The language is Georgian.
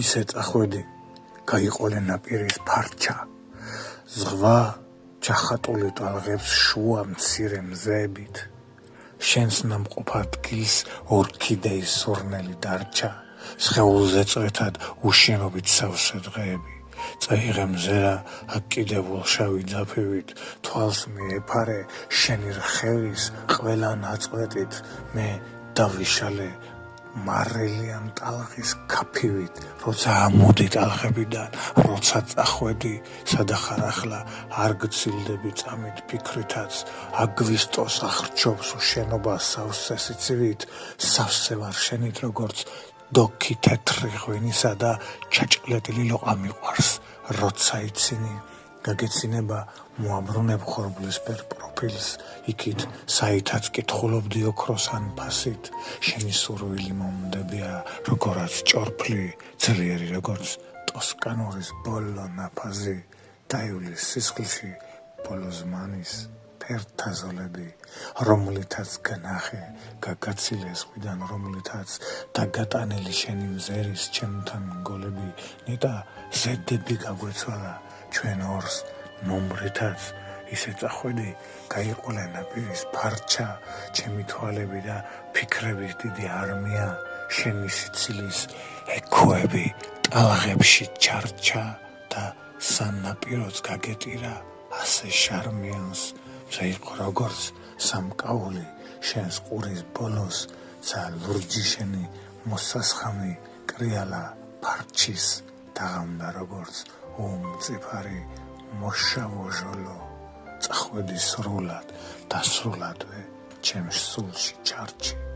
ისე წახვედი, გაიყოლე ნაპირის ფარჩა, ზღვა ჩახატული ტალღებს შუა მცირე მზეებით, შენს ნამყოფ ადგილს ორქიდეის სურნელი დარჩა, სხეულზე წვეთად უშენობით სავსე დღეები, წაიღე მზერა აკიდებულ შავი ძაფივით, თვალს მიეფარე შენი რხევის ყველა ნაწყვეტით, მე დავიშალე მარელიან ტალღის ქაფივით, როცა ამოდი ტალღებიდან, როცა წახვედი, სადახარ ახლა არ გცილდები წამით ფიქრითაც, აგვისტოს ახრჩობს უშენობა სავსე სიცივით, სავსე ვარ შენით როგორც დოქი თეთრი ღვინისა და ჩაჭყლეტილი ლოყა მიყვარს, როცა იცინი, გაგეცინება მოაბრუნებ ხორბლისფერ პროფილს, იქით საითაც კითხულობდი ოქროს ანფასით, შენი სურვილი მომდებია როგორაც ჭორფლი, ძლიერი როგორც ტოსკანურის ბოლო ნაფაზი, დაივლის სისხლში ბოლო ზმანის ფერთაზოლები, რომლითაც განახე გაგაცილე ზღვიდან, რომლითაც დაგატანილი შენი მზერის ჩემთან გოლები, ნეტა ზედები გაგვეცვალა ჩვენ ორს ნომრითაც, ისე წახვედი, გაიყოლე ნაპირის ფარჩა, ჩემი თვალები და ფიქრების დიდი არმია, შენი სიცილის ექოები ტალღებში ჩარჩა და სანაპიროც გაგეტირა ასე შარმიანს, შეიყო როგორც სამკაული შენს ყურის ბოლოს, ცა ლურჯი შენი მოსასხამი კრიალა ფარჩის დაღამდა როგორც უმწიფარი მოშავო ჟოლო, წახვედი სრულად და სრულადვე ჩემს სულში ჩარჩი.